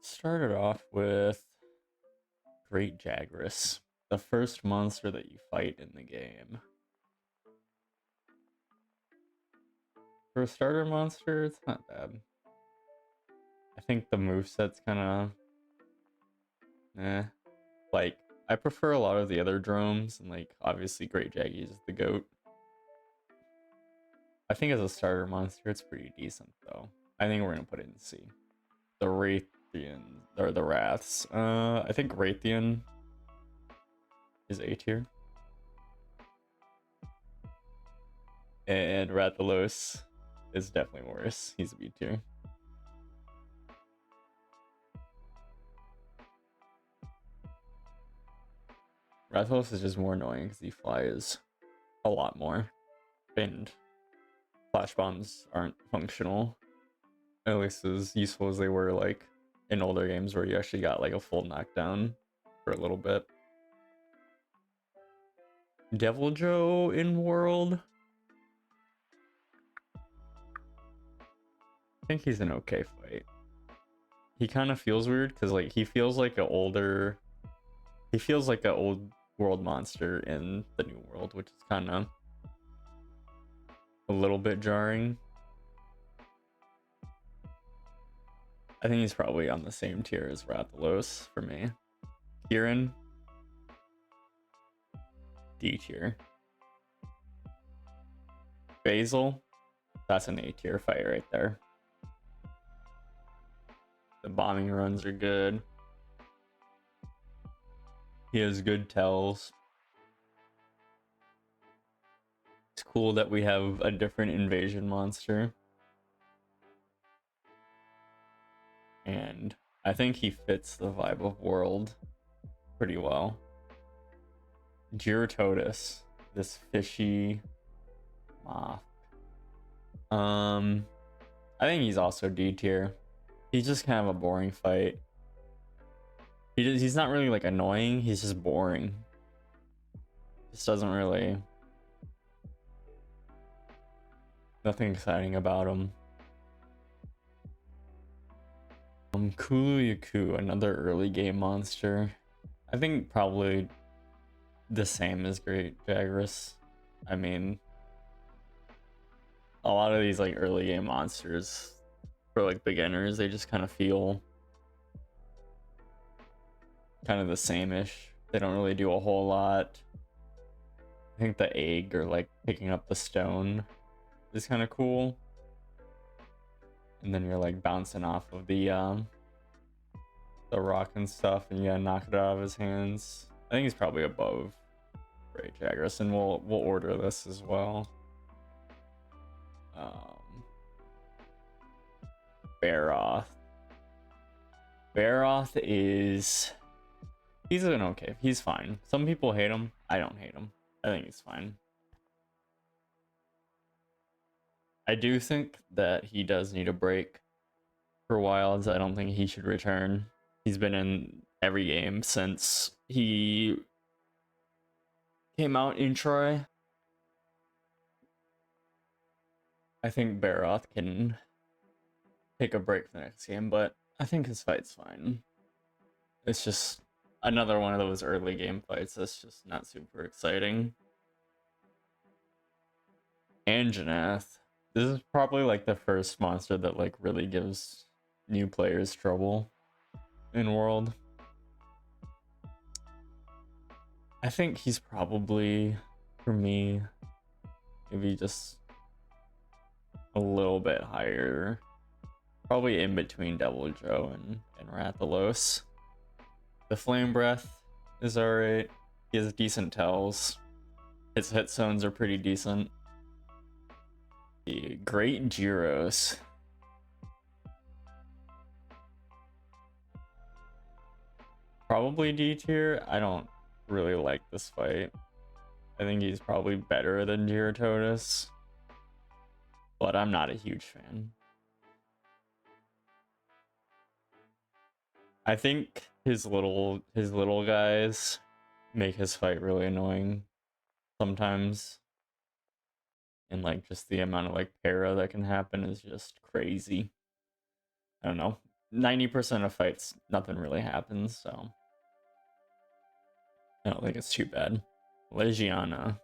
Started off with Great Jagras, the first monster that you fight in the game. For a starter monster, it's not bad. I think the moveset's kind of eh. Like, I prefer a lot of the other drones, and like obviously Great Jaggy is the goat. I think as a starter monster, it's pretty decent though. I think we're gonna put it in C. The Raytheon or the Wraths. I think Raytheon is A tier. And Rathalos is definitely worse. He's a B tier. Rathalos is just more annoying because he flies a lot more. And flash bombs aren't functional. At least as useful as they were like in older games where you actually got like a full knockdown for a little bit. Devil Joe in World. I think he's an okay fight. He kind of feels weird because like he feels like he feels like an old world monster in the new world, which is kind of a little bit jarring. I think he's probably on the same tier as Rathalos for me. Kieran, D tier. Basil, that's an A tier fight right there. The bombing runs are good. He has good tells. It's cool that we have a different invasion monster. And I think he fits the vibe of World pretty well. Gyrototus, this fishy moth. I think he's also D tier. He's just kind of a boring fight. He's not really like annoying, he's just boring. Just doesn't really, nothing exciting about him. Kulu another early game monster. I think probably the same as Great Jagras. I mean, a lot of these like early game monsters for like beginners, they just kind of feel kind of the same-ish. They don't really do a whole lot. I think the egg or like picking up the stone is kind of cool. And then you're like bouncing off of the rock and stuff, and you gotta knock it out of his hands. I think he's probably above Great Jagras, and we'll order this as well. Baroth. Baroth is, he's an okay. He's fine. Some people hate him. I don't hate him. I think he's fine. I do think that he does need a break for Wilds. I don't think he should return. He's been in every game since he came out in Troy. I think Baroth can take a break for the next game, but I think his fight's fine. It's just another one of those early game fights that's just not super exciting. Anjanath. This is probably like the first monster that like really gives new players trouble in World. I think he's probably, for me, maybe just a little bit higher. Probably in between Devil Joe and Rathalos. The Flame Breath is alright. He has decent tells. His hit zones are pretty decent. The Great Gyros. Probably D tier. I don't really like this fight. I think he's probably better than Gyrototus, but I'm not a huge fan. I think his little guys make his fight really annoying sometimes. And like just the amount of like para that can happen is just crazy. I don't know. 90% of fights, nothing really happens, so I don't think it's too bad. Legiana.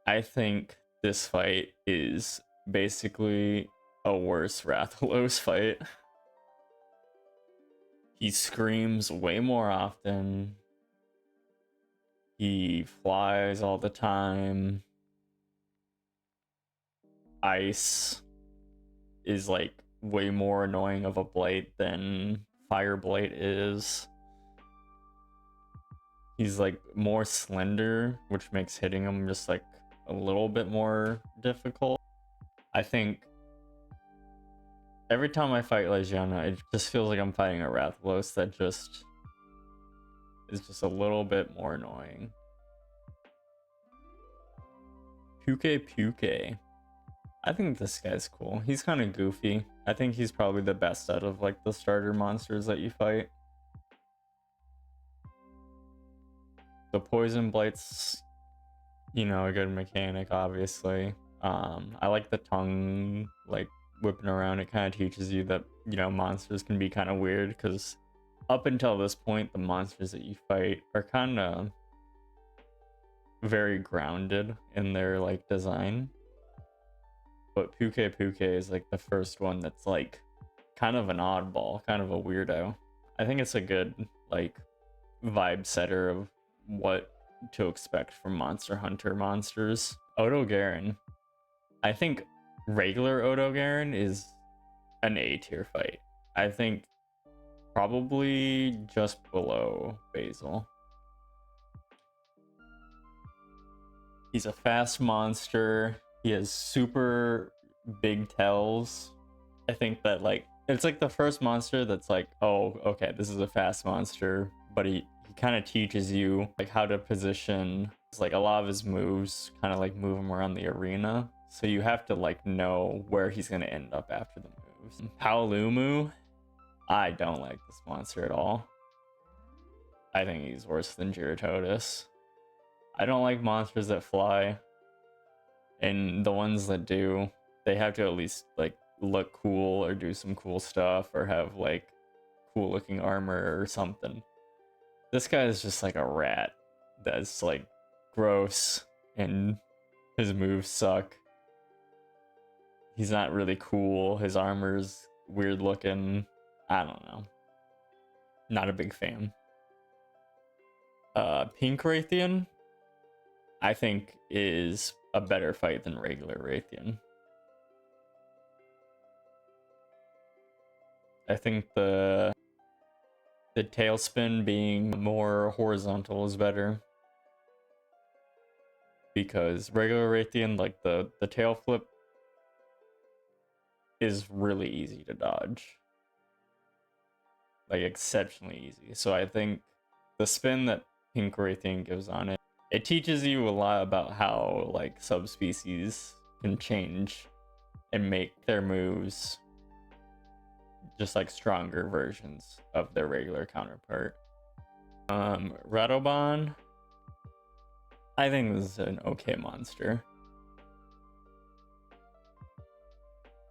I think this fight is basically a worse Rathalos fight. He screams way more often. He flies all the time. Ice is like way more annoying of a blight than Fire Blight is. He's like more slender, which makes hitting him just like a little bit more difficult. I think every time I fight Legiana, it just feels like I'm fighting a Rathalos that just is just a little bit more annoying. Puke. I think this guy's cool. He's kind of goofy. I think he's probably the best out of like the starter monsters that you fight. The poison blight's, you know, a good mechanic, obviously. I like the tongue like whipping around. It kind of teaches you that, you know, monsters can be kind of weird, because up until this point, the monsters that you fight are kind of very grounded in their like design. But Puke is like the first one that's like kind of an oddball, kind of a weirdo. I think it's a good like vibe setter of what to expect from Monster Hunter monsters. Odo Garen. I think regular Odo Garen is an A tier fight. I think probably just below Basil. He's a fast monster. He has super big tails. I think that like it's like the first monster that's like, oh, okay, this is a fast monster, but he kind of teaches you like how to position. It's like a lot of his moves kind of like move him around the arena, so you have to like know where he's gonna end up after the moves. Paolumu, I don't like this monster at all. I think he's worse than Gyarados. I don't like monsters that fly, and the ones that do, they have to at least like look cool or do some cool stuff or have like cool looking armor or something. This guy is just like a rat that's like gross, and his moves suck. He's not really cool. His armor's weird looking. I don't know. Not a big fan. Pink Raytheon, I think, is a better fight than regular Raytheon. I think the tailspin being more horizontal is better, because regular Raytheon, like the tail flip is really easy to dodge, like exceptionally easy. So I think the spin that Pink Raytheon gives on it, it teaches you a lot about how like subspecies can change and make their moves just like stronger versions of their regular counterpart. Rattlebon, I think this is an okay monster.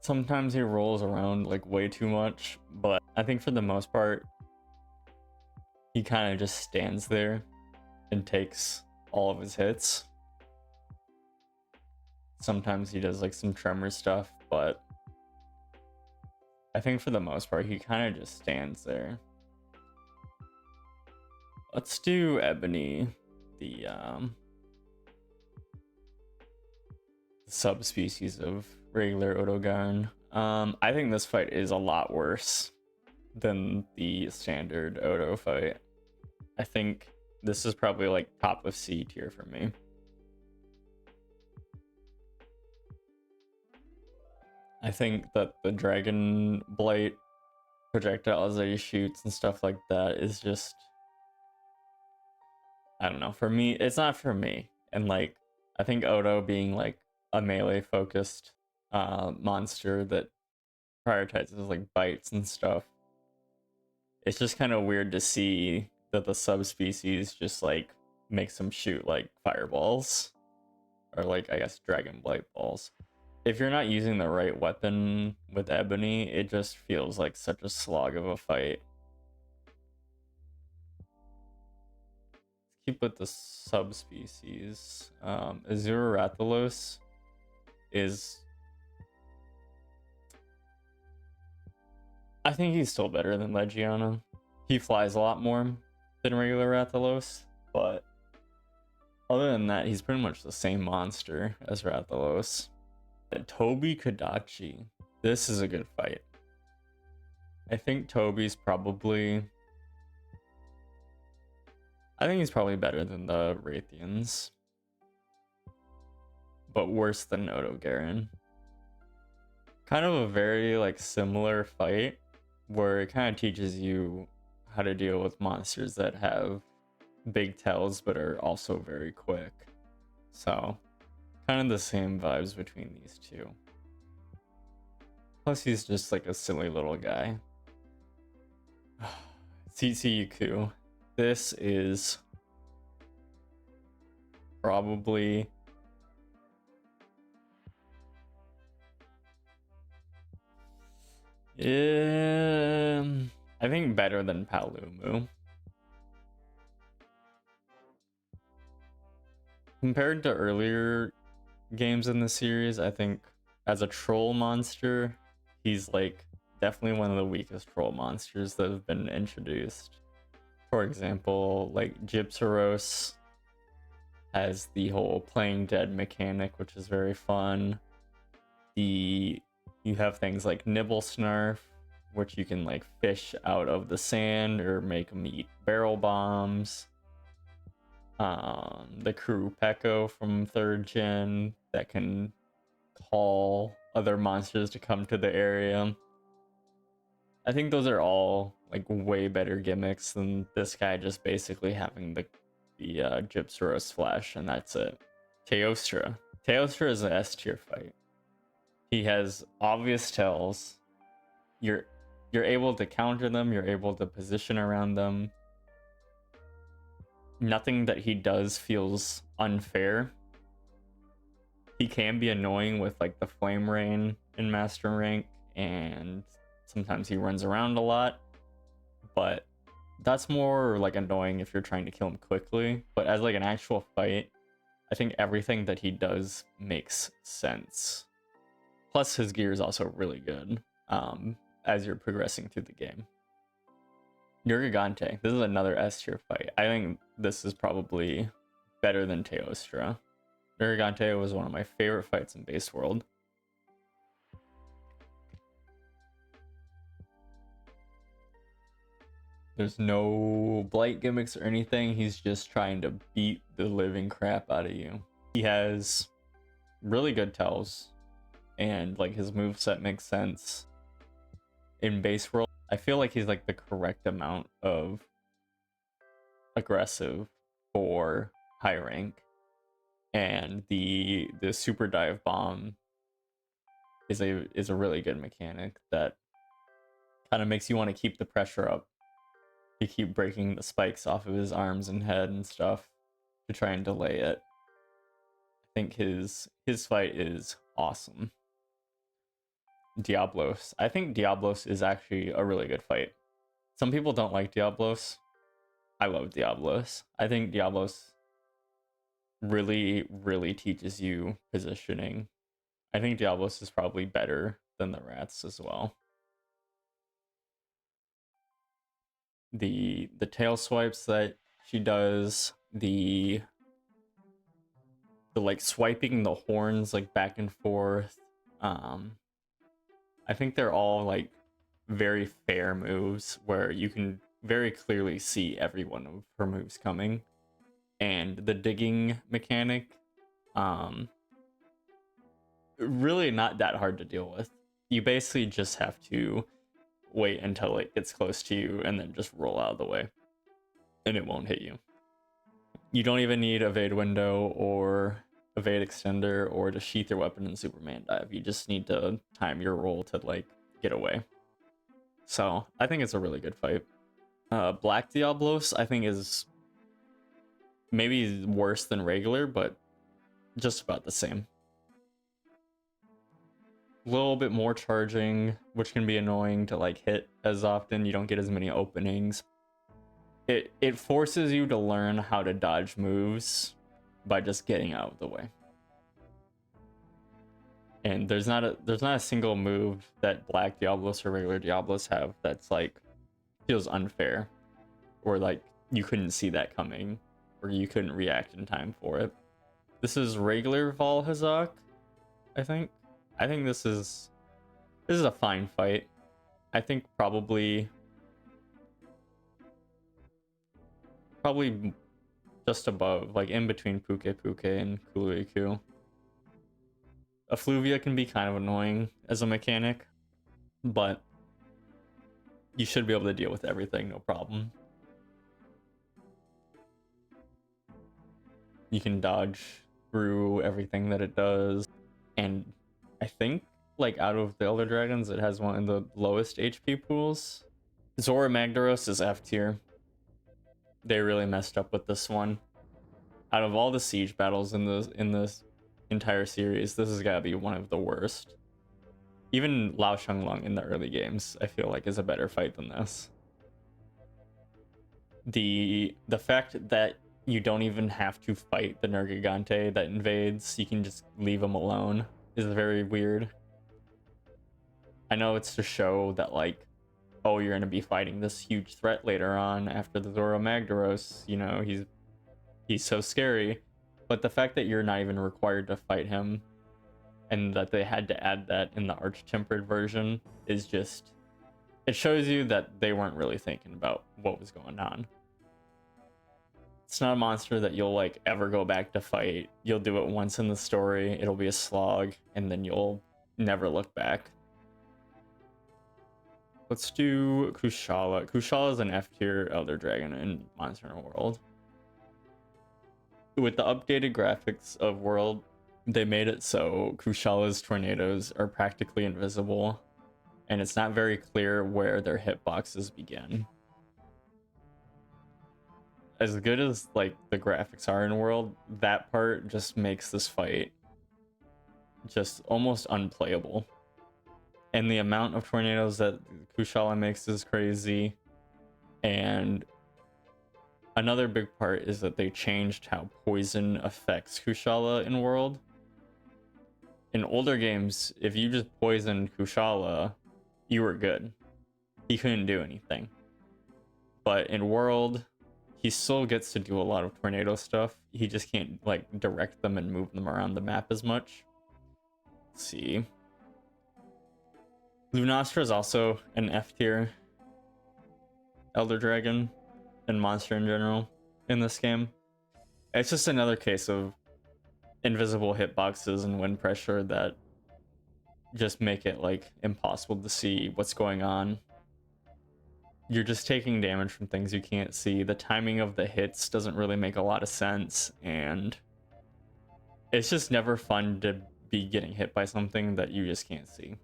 Sometimes he rolls around like way too much, but I think for the most part, he kind of just stands there and takes all of his hits. Sometimes he does like some tremor stuff, but I think for the most part, he kind of just stands there. Let's do Ebony, the subspecies of regular Odogarn. I think this fight is a lot worse than the standard Odo fight. I think this is probably like top of C tier for me. I think that the Dragon Blight projectiles that he shoots and stuff like that is just, I don't know, for me, it's not for me. And like, I think Odo being like a melee focused monster that prioritizes like bites and stuff, it's just kind of weird to see that the subspecies just like makes them shoot like fireballs, or like I guess Dragon Blight balls. if you're not using the right weapon with Ebony, it just feels like such a slog of a fight. Let's keep with the subspecies. Azura Rathalos is... I think he's still better than Legiana. He flies a lot more than regular Rathalos, but other than that, he's pretty much the same monster as Rathalos. Toby Kadachi. This is a good fight. I think Toby's probably... I think he's probably better than the Raytheons. But worse than Noto Garen. Kind of a very like similar fight where it kind of teaches you how to deal with monsters that have big tails but are also very quick. So kind of the same vibes between these two. Plus he's just like a silly little guy. CCUQ. This is probably I think better than Palumu. Compared to earlier games in the series, I think as a troll monster, he's like definitely one of the weakest troll monsters that have been introduced. For example, like Gypsaros has the whole playing dead mechanic, which is very fun. You have things like Nibble Snarf, which you can like fish out of the sand or make them eat barrel bombs. The Kuru Peko from 3rd gen that can call other monsters to come to the area. I think those are all like way better gimmicks than this guy just basically having the Gypsaros flash, and that's it. Teostra. Teostra is an S tier fight. He has obvious tells. You're able to counter them, you're able to position around them. Nothing that he does feels unfair. He can be annoying with like the flame rain in master rank, and sometimes he runs around a lot, but that's more like annoying if you're trying to kill him quickly. But as like an actual fight, I think everything that he does makes sense. Plus his gear is also really good as you're progressing through the game. Nergigante. This is another S tier fight. I think this is probably better than Teostra. Nergigante was one of my favorite fights in Base World. There's no blight gimmicks or anything. He's just trying to beat the living crap out of you. He has really good tells, and like his moveset makes sense. In Base World, I feel like he's like the correct amount of aggressive for high rank, and the super dive bomb is a really good mechanic that kind of makes you want to keep the pressure up. You keep breaking the spikes off of his arms and head and stuff to try and delay it. I think his fight is awesome. Diablos. I think Diablos is actually a really good fight. Some people don't like Diablos. I love Diablos. I think Diablos really teaches you positioning. I think Diablos is probably better than the rats as well. The tail swipes that she does, the like swiping the horns like back and forth, I think they're all like very fair moves where you can very clearly see every one of her moves coming. And the digging mechanic, really not that hard to deal with. You basically just have to wait until it gets close to you and then just roll out of the way, and it won't hit you. You don't even need evade window or evade extender or to sheath your weapon in Superman dive. You just need to time your roll to like get away. So I think it's a really good fight. Black Diablos I think is maybe worse than regular, but just about the same. little bit more charging, which can be annoying to like hit as often. You don't get as many openings. It forces you to learn how to dodge moves by just getting out of the way. And there's not a single move that Black Diablos or regular Diablos have that's like feels unfair, or like you couldn't see that coming, or you couldn't react in time for it. This is regular Vale, I think. I think this is a fine fight. I think probably just above, like in between Puke Puke and Kuluiku. Effluvia can be kind of annoying as a mechanic, but you should be able to deal with everything, no problem. You can dodge through everything that it does, and I think like out of the Elder Dragons, it has one of the lowest HP pools. Zora Magdaros is F tier. They really messed up with this one. Out of all the siege battles in this entire series, this has got to be one of the worst. Even Lao Shenglong in the early games, I feel like, is a better fight than this. The fact that you don't even have to fight the Nergigante that invades, you can just leave them alone, is very weird. I know it's to show that, like, oh, you're going to be fighting this huge threat later on after the Zoro Magdaros, you know, he's so scary. But the fact that you're not even required to fight him, and that they had to add that in the Arch-Tempered version, is just... it shows you that they weren't really thinking about what was going on. It's not a monster that you'll, like, ever go back to fight. You'll do it once in the story, it'll be a slog, and then you'll never look back. Let's do Kushala. Kushala is an F-tier Elder Dragon in Monster Hunter World. With the updated graphics of World, they made it so Kushala's tornadoes are practically invisible, and it's not very clear where their hitboxes begin. As good as like the graphics are in World, that part just makes this fight just almost unplayable. And the amount of tornadoes that Kushala makes is crazy. And another big part is that they changed how poison affects Kushala in World. In older games, if you just poisoned Kushala, you were good. He couldn't do anything. But in World, he still gets to do a lot of tornado stuff. He just can't like direct them and move them around the map as much. Let's see. Lunastra is also an F tier Elder Dragon and monster in general in this game. It's just another case of invisible hitboxes and wind pressure that just make it like impossible to see what's going on. You're just taking damage from things you can't see. The timing of the hits doesn't really make a lot of sense, and it's just never fun to be getting hit by something that you just can't see.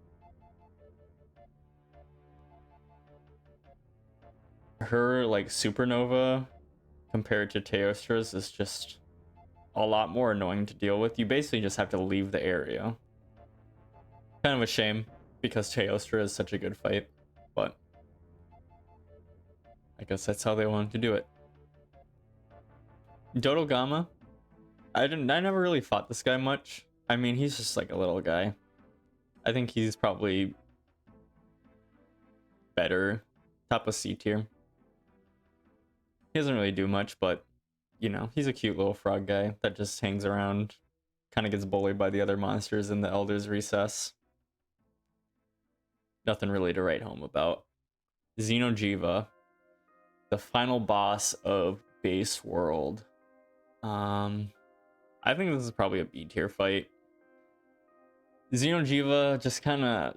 Her like supernova compared to Teostra's is just a lot more annoying to deal with. You basically just have to leave the area. Kind of a shame because Teostra is such a good fight, but I guess that's how they wanted to do it. Dodogama, I never really fought this guy much. I mean, he's just like a little guy. I think he's probably better, top of C tier. He doesn't really do much, but you know, he's a cute little frog guy that just hangs around, kind of gets bullied by the other monsters in the Elder's Recess. Nothing really to write home about. Xenojiva, the final boss of Base World. I think this is probably a B tier fight. Xenojiva just kind of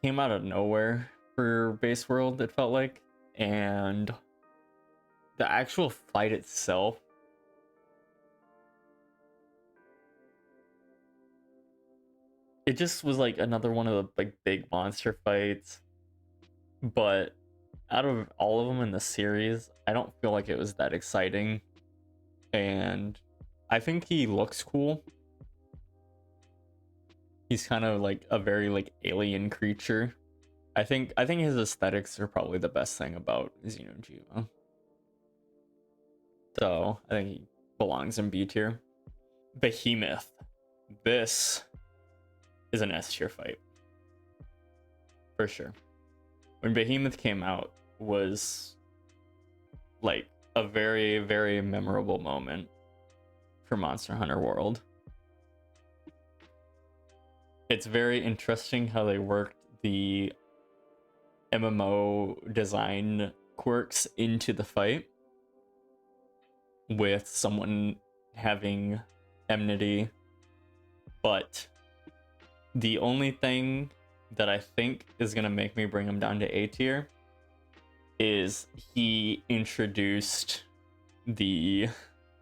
came out of nowhere for Base World, it felt like, and the actual fight itself, it just was like another one of the like big monster fights. But out of all of them in the series, I don't feel like it was that exciting. And I think he looks cool. He's kind of like a very like alien creature. I think his aesthetics are probably the best thing about Xeno'jiiva. So I think he belongs in B tier. Behemoth. This is an S tier fight. For sure. When Behemoth came out was like a very, very memorable moment for Monster Hunter World. It's very interesting how they worked the MMO design quirks into the fight, with someone having enmity, but the only thing that I think is gonna make me bring him down to A tier is he introduced the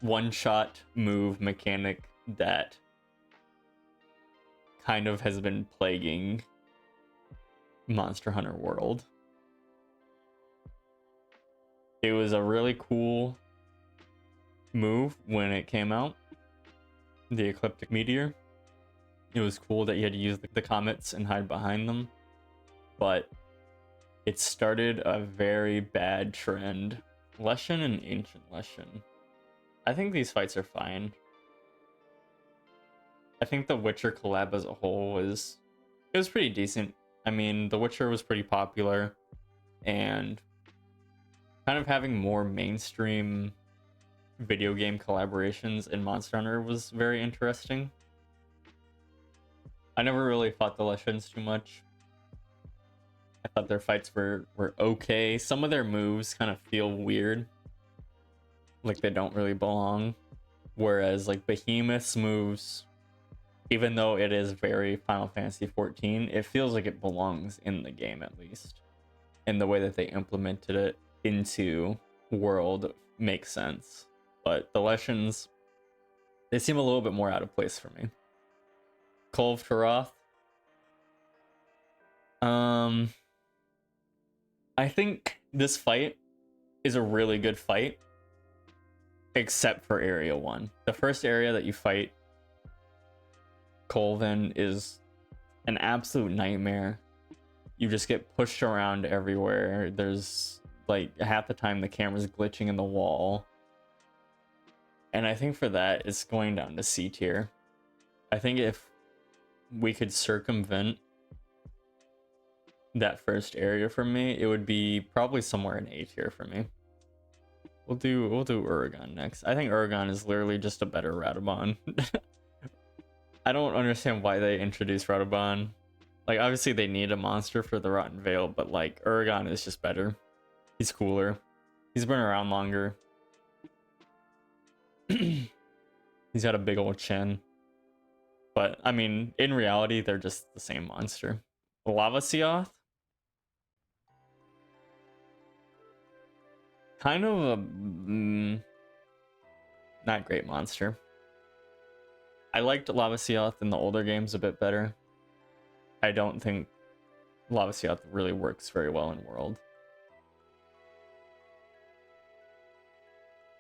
one-shot move mechanic that kind of has been plaguing Monster Hunter World. It was a really cool move when it came out, the Ecliptic Meteor. It was cool that you had to use the comets and hide behind them, but it started a very bad trend. Leshen and Ancient Leshen. I think these fights are fine. I think the Witcher collab as a whole was pretty decent. I mean, The Witcher was pretty popular, and kind of having more mainstream video game collaborations in Monster Hunter was very interesting. I never really fought the Leshens too much. I thought their fights were okay. Some of their moves kind of feel weird, like they don't really belong. Whereas like Behemoth's moves, even though it is very Final Fantasy 14, it feels like it belongs in the game, at least. And the way that they implemented it into World makes sense. But the Leshens, they seem a little bit more out of place for me. Kolv Taroth. I think this fight is a really good fight, except for Area 1. The first area that you fight Kolv is an absolute nightmare. You just get pushed around everywhere. There's like half the time the camera's glitching in the wall. And I think for that, it's going down to C tier. I think if we could circumvent that first area for me, it would be probably somewhere in A tier for me. We'll do Uragaan next. I think Uragaan is literally just a better Radobon. I don't understand why they introduced Radobon. Like, obviously they need a monster for the Rotten Vale, but like Uragaan is just better. He's cooler. He's been around longer. He's got a big old chin. But I mean, in reality, they're just the same monster. Lavasioth? Kind of a not great monster. I liked Lavasioth in the older games a bit better. I don't think Lavasioth really works very well in World.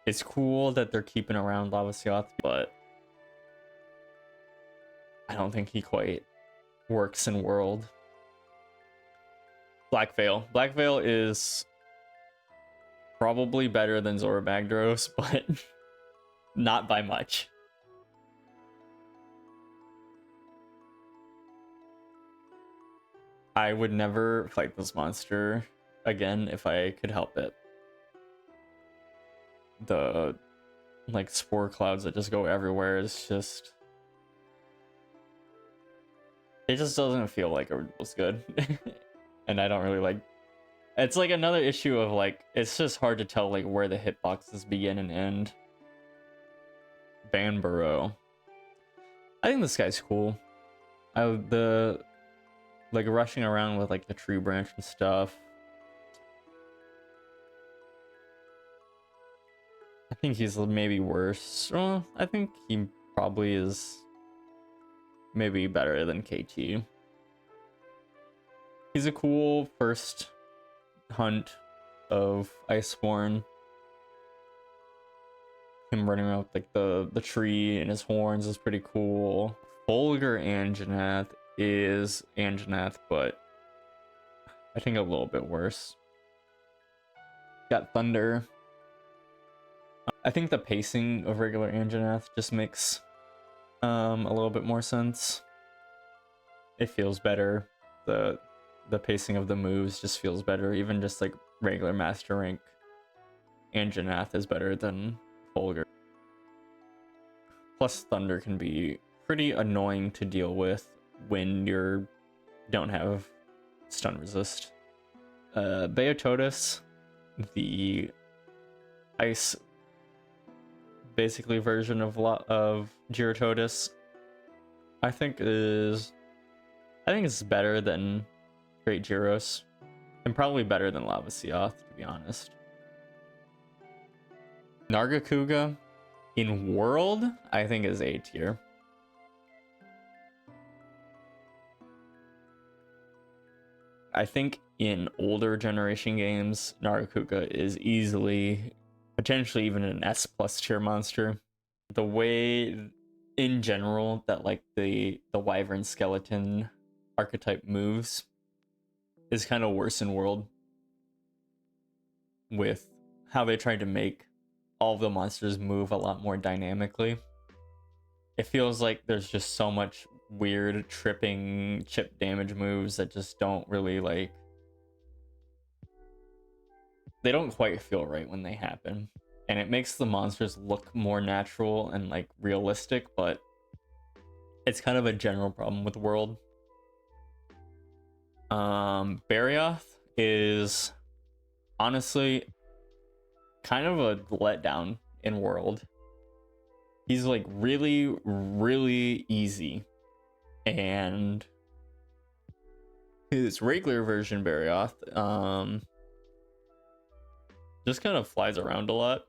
It's cool that they're keeping around Lavasioth, but I don't think he quite works in World. Black Veil. Black Veil is probably better than Zorobagdaros, but not by much. I would never fight this monster again if I could help it. The like spore clouds that just go everywhere is just, it just doesn't feel like it was good. And I don't really like, it's like another issue of like, it's just hard to tell like where the hitboxes begin and end. Banburo. I think this guy's cool. The like rushing around with like the tree branch and stuff. I think he's maybe worse. Well, I think he probably is maybe better than KT. He's a cool first hunt of Iceborne. Him running around with like the tree and his horns is pretty cool. Fulgur Anjanath is Anjanath, but I think a little bit worse. Got Thunder. I think the pacing of regular Anjanath just makes a little bit more sense. It feels better. The pacing of the moves just feels better. Even just like regular Master Rank Anjanath is better than Fulgur. Plus Thunder can be pretty annoying to deal with when you don't have stun resist. Beototis, the ice basically version of Gyrototis, I think it's better than Great Gyros, and probably better than Lavasioth, to be honest. Nargacuga in World, I think is A tier. I think in older generation games, Nargacuga is easily, potentially even an S+ tier monster. The way, in general, that like the Wyvern Skeleton archetype moves is kind of worse in World, with how they tried to make all of the monsters move a lot more dynamically. It feels like there's just so much weird tripping chip damage moves that just don't really like, they don't quite feel right when they happen, and it makes the monsters look more natural and like realistic, but it's kind of a general problem with World. Barioth is honestly kind of a letdown in World. He's like really, really easy, and his regular version Barioth just kind of flies around a lot,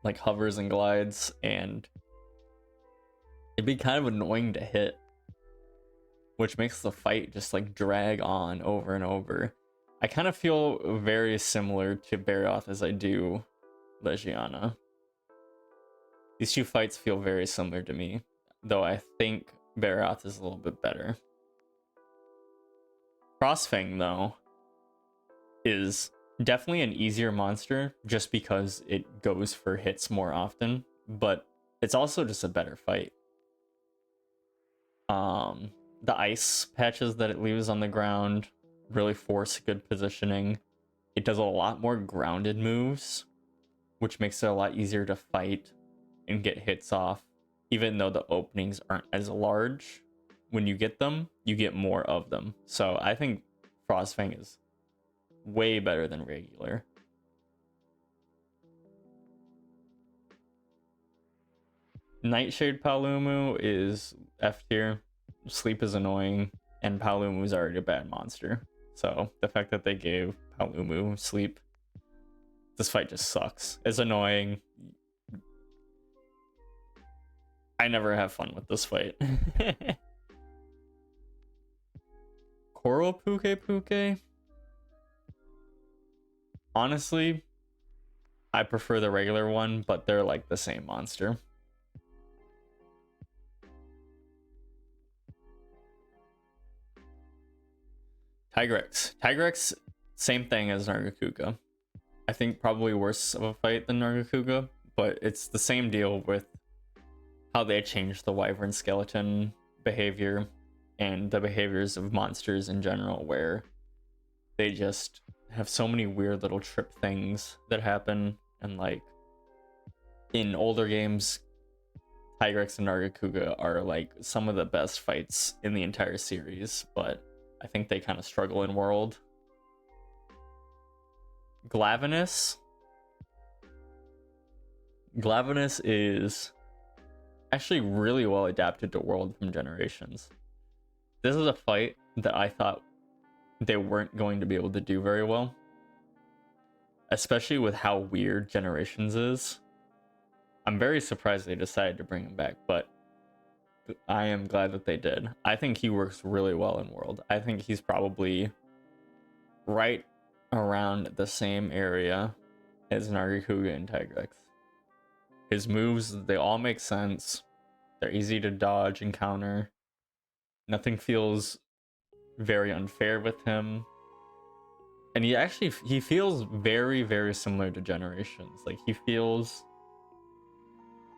like hovers and glides, and it'd be kind of annoying to hit, which makes the fight just like drag on over and over. I kind of feel very similar to Barioth as I do Legiana. These two fights feel very similar to me, though I think Barioth is a little bit better. Crossfang, though, is definitely an easier monster just because it goes for hits more often, but it's also just a better fight. The ice patches that it leaves on the ground really force good positioning. It does a lot more grounded moves, which makes it a lot easier to fight and get hits off, even though the openings aren't as large. When you get them, you get more of them. So I think Frostfang is way better than regular. Nightshade Palumu is F tier. Sleep is annoying, and Palumu is already a bad monster. So the fact that they gave Palumu Sleep, this fight just sucks. It's annoying. I never have fun with this fight. Coral Puke. Honestly, I prefer the regular one, but they're like the same monster. Tigrex, same thing as Nargacuga. I think probably worse of a fight than Nargacuga, but it's the same deal with how they changed the Wyvern Skeleton behavior and the behaviors of monsters in general, where they just have so many weird little trip things that happen. And like in older games, Tigrex and Nargacuga are like some of the best fights in the entire series, but I think they kind of struggle in World. Glavenus is actually really well adapted to World from Generations. This is a fight that I thought they weren't going to be able to do very well, especially with how weird Generations is. I'm very surprised they decided to bring him back, but I am glad that they did. I think he works really well in World. I think he's probably right around the same area as Nargacuga and Tigrex. His moves, they all make sense. They're easy to dodge and counter. Nothing feels very unfair with him. And he feels very, very similar to Generations. Like he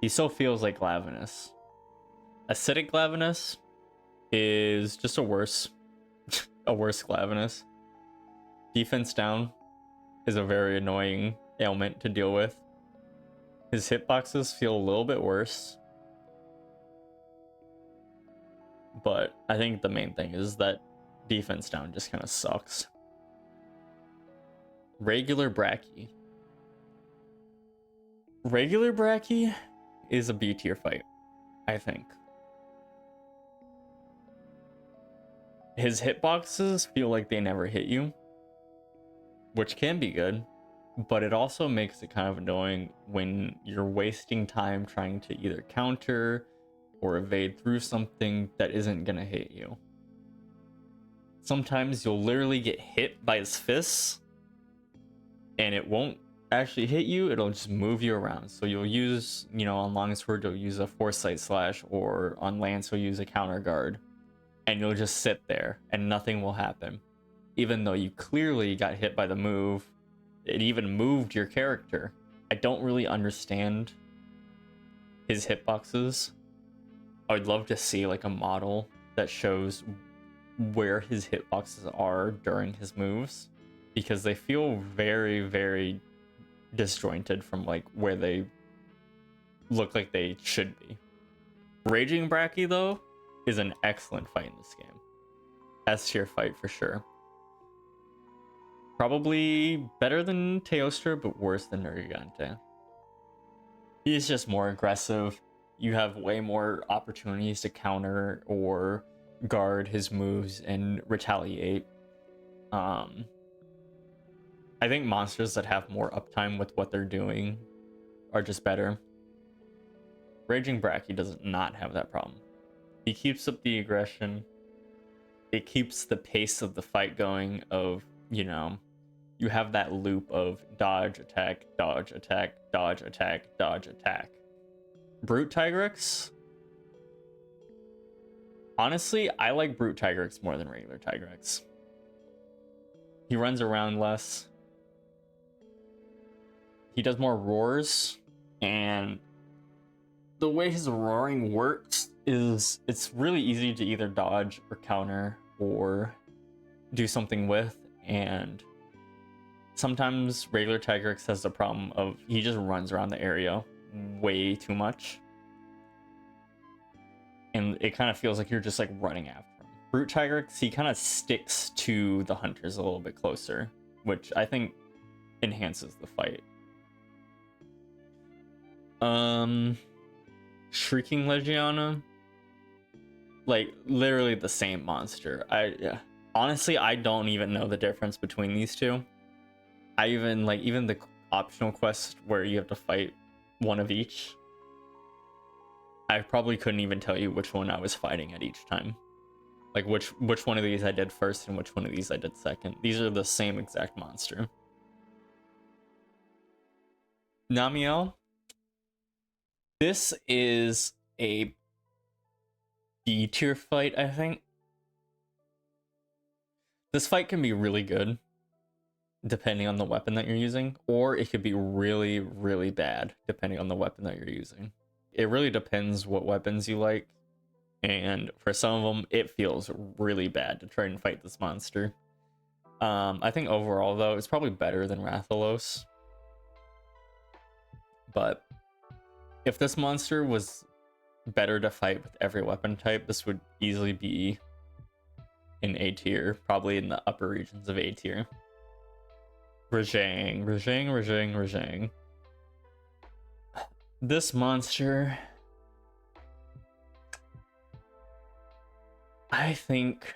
still feels like Glavenus. Acidic Glavenus is just a worse Glavenus. Defense down is a very annoying ailment to deal with. His hitboxes feel a little bit worse. But I think the main thing is that defense down just kind of sucks. Regular Bracky. Regular Bracky is a B tier fight, I think. His hitboxes feel like they never hit you, which can be good, but it also makes it kind of annoying when you're wasting time trying to either counter or evade through something that isn't gonna hit you. Sometimes you'll literally get hit by his fists and it won't actually hit you, it'll just move you around. So you'll use, on Longsword, you'll use a Foresight Slash, or on Lance, you'll use a counter guard, and you'll just sit there and nothing will happen. Even though you clearly got hit by the move, it even moved your character. I don't really understand his hitboxes. I would love to see like a model that shows where his hitboxes are during his moves, because they feel very, very disjointed from like where they look like they should be. Raging Bracky though is an excellent fight in this game. S tier fight for sure. Probably better than Teostra, but worse than Nergigante. He's just more aggressive. You have way more opportunities to counter or guard his moves and retaliate. I think monsters that have more uptime with what they're doing are just better. Raging Bracky does not have that problem. He keeps up the aggression. It keeps the pace of the fight going of, you have that loop of dodge, attack, dodge, attack, dodge, attack, dodge, attack. Brute Tigrex? Honestly, I like Brute Tigrex more than regular Tigrex. He runs around less. He does more roars, and the way his roaring works is it's really easy to either dodge or counter or do something with, and sometimes regular Tigrex has the problem of he just runs around the area way too much, and it kind of feels like you're just like running after him. Brute Tigrex, he kind of sticks to the hunters a little bit closer, which I think enhances the fight. Shrieking Legiana, like literally the same monster. Honestly, I don't even know the difference between these two. I even the optional quest where you have to fight one of each, I probably couldn't even tell you which one I was fighting at each time. Like which one of these I did first and which one of these I did second. These are the same exact monster. Namiel. This is a B tier fight, I think. This fight can be really good, depending on the weapon that you're using, or it could be really, really bad, depending on the weapon that you're using. It really depends what weapons you like, and for some of them, it feels really bad to try and fight this monster. I think overall, though, it's probably better than Rathalos. But if this monster was better to fight with every weapon type, this would easily be in A tier, probably in the upper regions of A tier. Rajang. This monster, I think,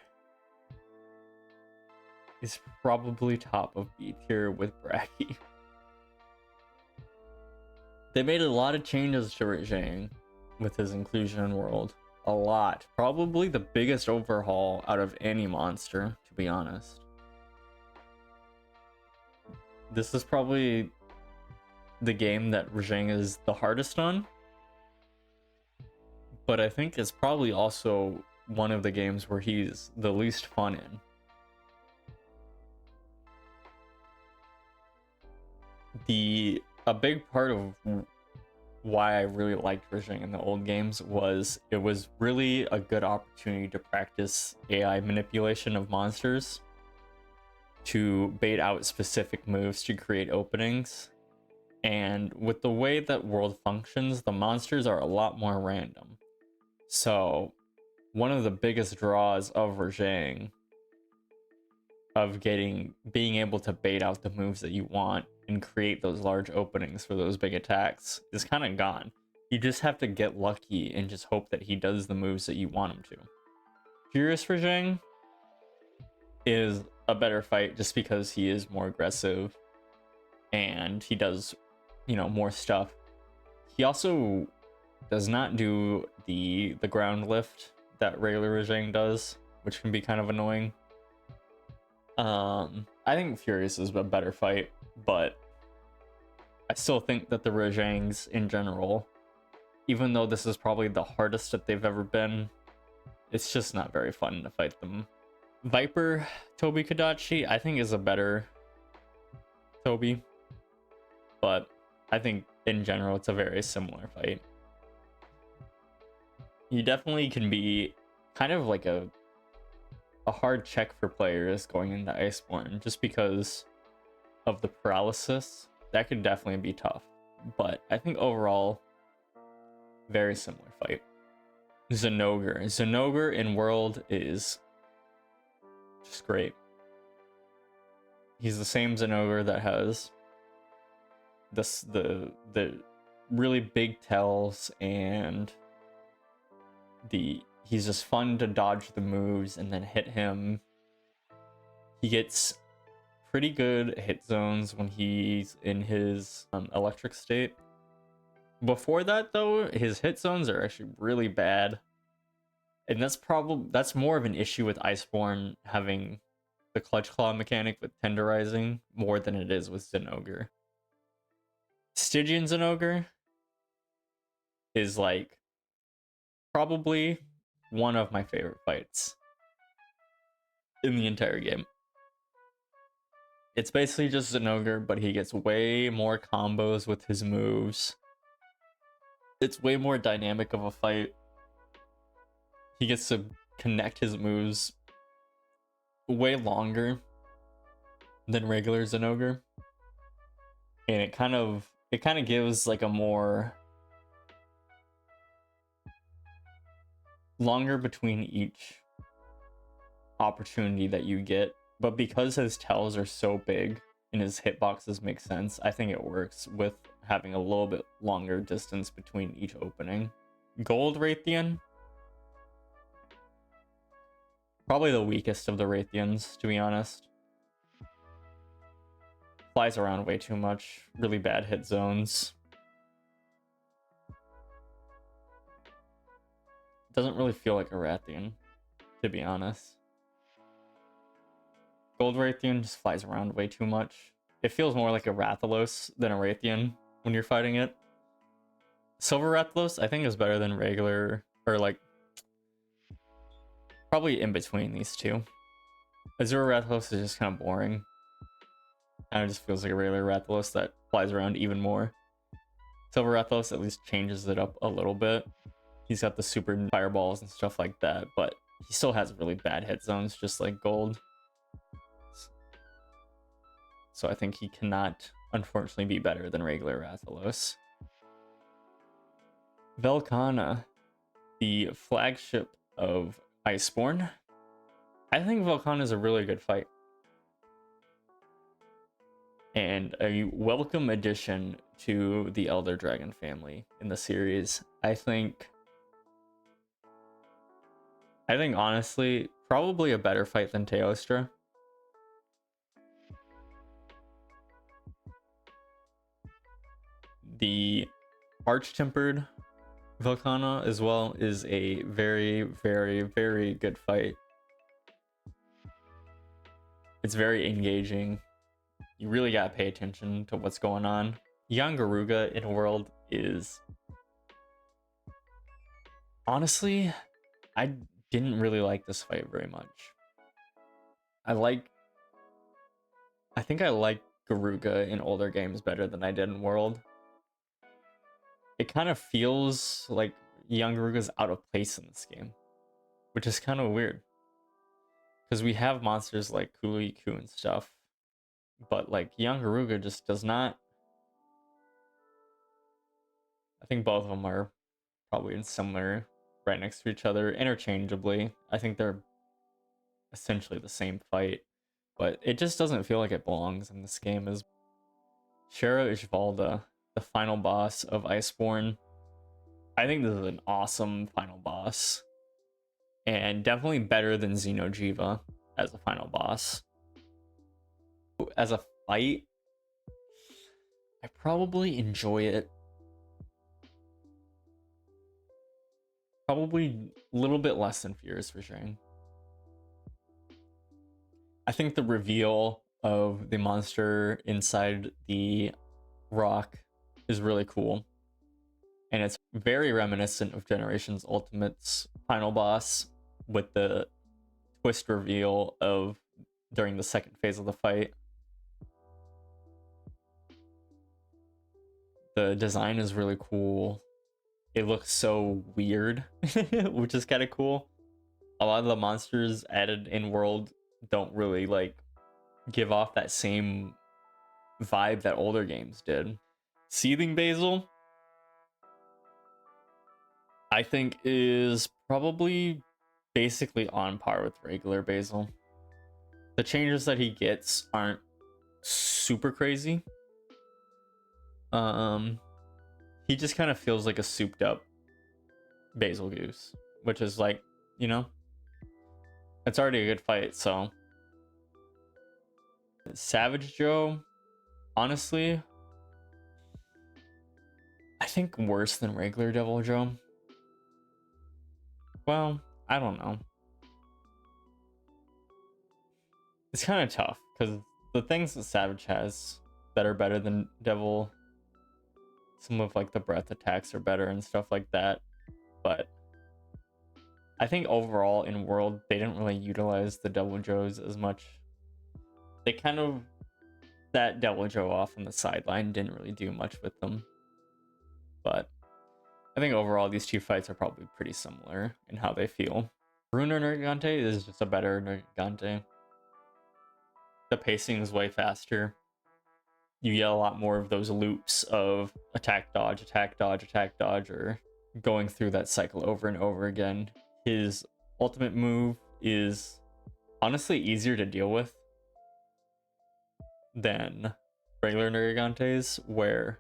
is probably top of B tier with Bracky. They made a lot of changes to Rajang with his inclusion in World. A lot. Probably the biggest overhaul out of any monster, to be honest. This is probably the game that Rajang is the hardest on. But I think it's probably also one of the games where he's the least fun in. A big part of why I really liked Rajang in the old games was it was really a good opportunity to practice AI manipulation of monsters to bait out specific moves to create openings. And with the way that world functions, the monsters are a lot more random. So one of the biggest draws of Rajang of being able to bait out the moves that you want and create those large openings for those big attacks is kind of gone. You just have to get lucky and just hope that he does the moves that you want him to. Furious Rajang is a better fight just because he is more aggressive and he does, more stuff. He also does not do the ground lift that regular Rajang does, which can be kind of annoying. I think Furious is a better fight, but I still think that the Rajangs in general, even though this is probably the hardest that they've ever been, it's just not very fun to fight them. Viper Toby Kadachi, I think, is a better Toby, but I think in general it's a very similar fight. You definitely can be kind of like a hard check for players going into Iceborne just because of the paralysis. That could definitely be tough, but I think overall very similar fight. Zinogre in world is just great. He's the same Zinogre that has the really big tells, and he's just fun to dodge the moves and then hit him. He gets pretty good hit zones when he's in his electric state. Before that though, his hit zones are actually really bad, and that's more of an issue with Iceborne having the clutch claw mechanic with tenderizing more than it is with Zinogre. Stygian Zinogre is like probably one of my favorite fights in the entire game. It's basically just Zinogre, but he gets way more combos with his moves. It's way more dynamic of a fight. He gets to connect his moves way longer than regular Zinogre, and it kind of gives like a more longer between each opportunity that you get. But because his tells are so big and his hitboxes make sense, I think it works with having a little bit longer distance between each opening. Gold Raytheon, probably the weakest of the Raytheons, to be honest. Flies around way too much, really bad hit zones. Doesn't really feel like a Rathian, to be honest. Gold Raytheon just flies around way too much. It feels more like a Rathalos than a Raytheon when you're fighting it. Silver Rathalos, I think, is better than regular, or like probably in between these two. Azure Rathalos is just kind of boring. Kind of just feels like a regular Rathalos that flies around even more. Silver Rathalos at least changes it up a little bit. He's got the super fireballs and stuff like that, but he still has really bad hit zones, just like Gold. So I think he cannot, unfortunately, be better than regular Rathalos. Velkhana, the flagship of Iceborne. I think Velkhana is a really good fight, and a welcome addition to the Elder Dragon family in the series. I think honestly, probably a better fight than Teostra. The Arch-Tempered Velkhana as well is a very, very, very good fight. It's very engaging. You really gotta pay attention to what's going on. Young Garuga in World is... honestly, I didn't really like this fight very much. I think I like Garuga in older games better than I did in World. It kind of feels like young Garuga's out of place in this game, which is kind of weird. Because we have monsters like Kuliku and stuff, but like young Garuga just does not. I think both of them are probably in similar, right next to each other, interchangeably. I think they're essentially the same fight, but it just doesn't feel like it belongs in this game. As Shara Ishvalda, the final boss of Iceborne. I think this is an awesome final boss, and definitely better than Xenojiva as a final boss. As a fight, I probably enjoy it. Probably a little bit less than Fears for sure. I think the reveal of the monster inside the rock is really cool. And it's very reminiscent of Generations Ultimate's final boss, with the twist reveal of during the second phase of the fight. The design is really cool. It looks so weird, which is kind of cool. A lot of the monsters added in World don't really like give off that same vibe that older games did. Seething Basil, I think, is probably basically on par with regular Basil. The changes that he gets aren't super crazy. He just kind of feels like a souped up Basil Goose, which is like, you know, it's already a good fight. So Savage Joe, honestly, I think worse than regular Devil Joe. Well, I don't know. It's kind of tough because the things that Savage has that are better than Devil, some of like the breath attacks are better and stuff like that. But I think overall in World, they didn't really utilize the Devil Joes as much. They kind of, that Devil Joe off on the sideline didn't really do much with them. But I think overall these two fights are probably pretty similar in how they feel. Bruno Nergigante is just a better Nergigante. The pacing is way faster. You get a lot more of those loops of attack, dodge, attack, dodge, attack, dodge, or going through that cycle over and over again. His ultimate move is honestly easier to deal with than regular Nergigantes, where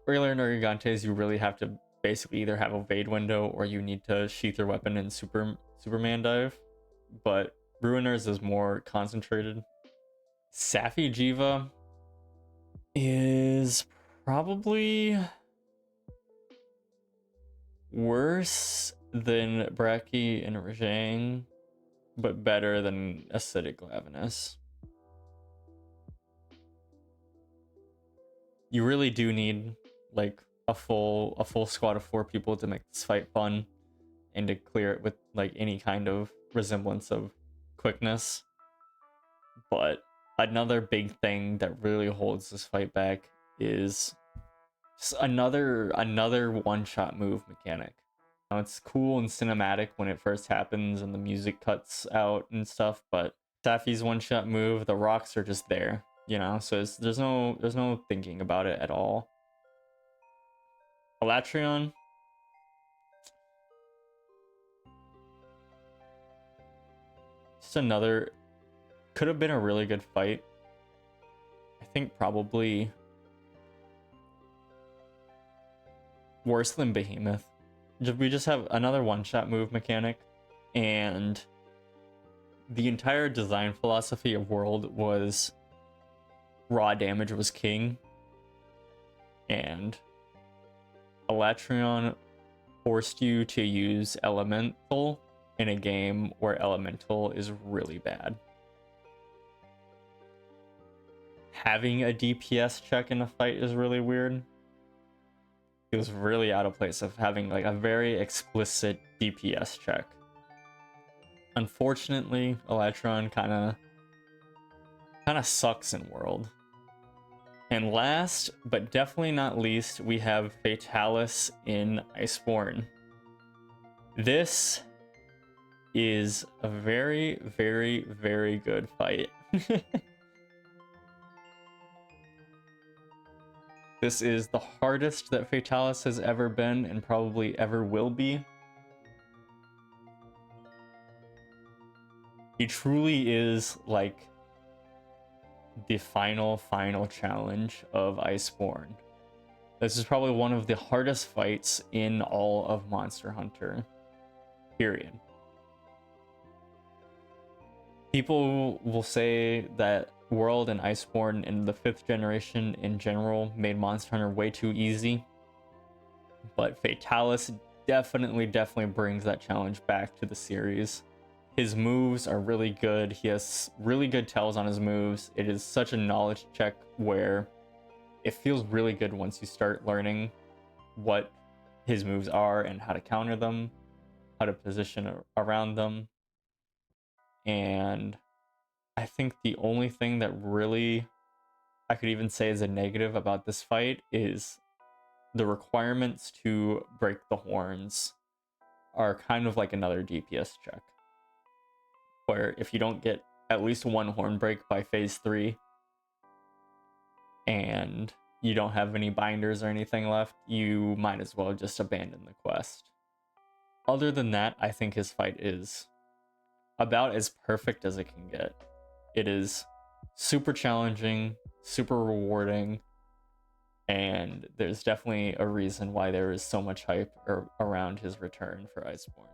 regular Nergigantes you really have to basically either have a Vade window or you need to sheath your weapon and Superman dive. But Ruiners is more concentrated. Safi Jiva is probably worse than Braki and Rajang, but better than Acidic Glavenus. You really do need like a full squad of 4 people to make this fight fun and to clear it with like any kind of resemblance of quickness. But another big thing that really holds this fight back is just another one-shot move mechanic. Now, it's cool and cinematic when it first happens and the music cuts out and stuff, but Safi's one-shot move, the rocks are just there, you know, so there's no thinking about it at all. Elatrion, just another, could have been a really good fight. I think probably worse than Behemoth. We just have another one-shot move mechanic, and the entire design philosophy of World was raw damage was king, and Elatrion forced you to use Elemental in a game where Elemental is really bad. Having a DPS check in a fight is really weird. It was really out of place of having like a very explicit DPS check. Unfortunately, Electron kind of sucks in World. And last, but definitely not least, we have Fatalis in Iceborne. This is a very, very, very good fight. This is the hardest that Fatalis has ever been and probably ever will be. He truly is like the final challenge of Iceborne. This is probably one of the hardest fights in all of Monster Hunter, period. People will say that World and Iceborne and the 5th generation in general made Monster Hunter way too easy, but Fatalis definitely brings that challenge back to the series. His moves are really good. He has really good tells on his moves. It is such a knowledge check where it feels really good once you start learning what his moves are and how to counter them, how to position around them. And I think the only thing that really I could even say is a negative about this fight is the requirements to break the horns are kind of like another DPS check, where if you don't get at least one horn break by phase 3 and you don't have any binders or anything left, you might as well just abandon the quest. Other than that, I think his fight is about as perfect as it can get. It is super challenging, super rewarding, and there's definitely a reason why there is so much hype around his return for Iceborne.